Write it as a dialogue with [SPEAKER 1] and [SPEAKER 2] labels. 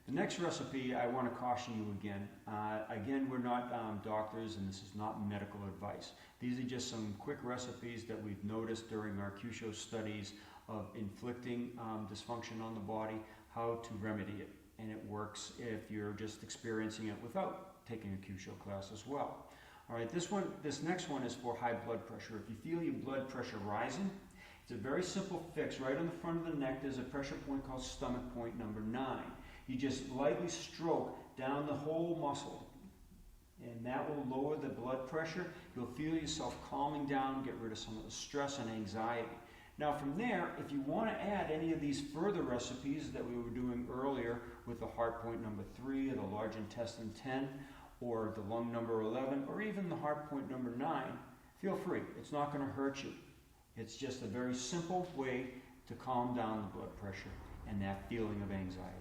[SPEAKER 1] The next recipe, I want to caution you again. Again, we're not doctors, and this is not medical advice. These are just some quick recipes that we've noticed during our Kyusho studies of inflicting dysfunction on the body, how to remedy it. And it works if you're just experiencing it without taking a Kyusho class as well. All right, this next one is for high blood pressure. If you feel your blood pressure rising, it's a very simple fix. Right on the front of the neck, there's a pressure point called stomach point number 9. You just lightly stroke down the whole muscle, and that will lower the blood pressure. You'll feel yourself calming down, get rid of some of the stress and anxiety. Now from there, if you want to add any of these further recipes that we were doing earlier with the heart point number 3, or the large intestine 10, or the lung number 11, or even the heart point number 9, feel free. It's not going to hurt you. It's just a very simple way to calm down the blood pressure and that feeling of anxiety.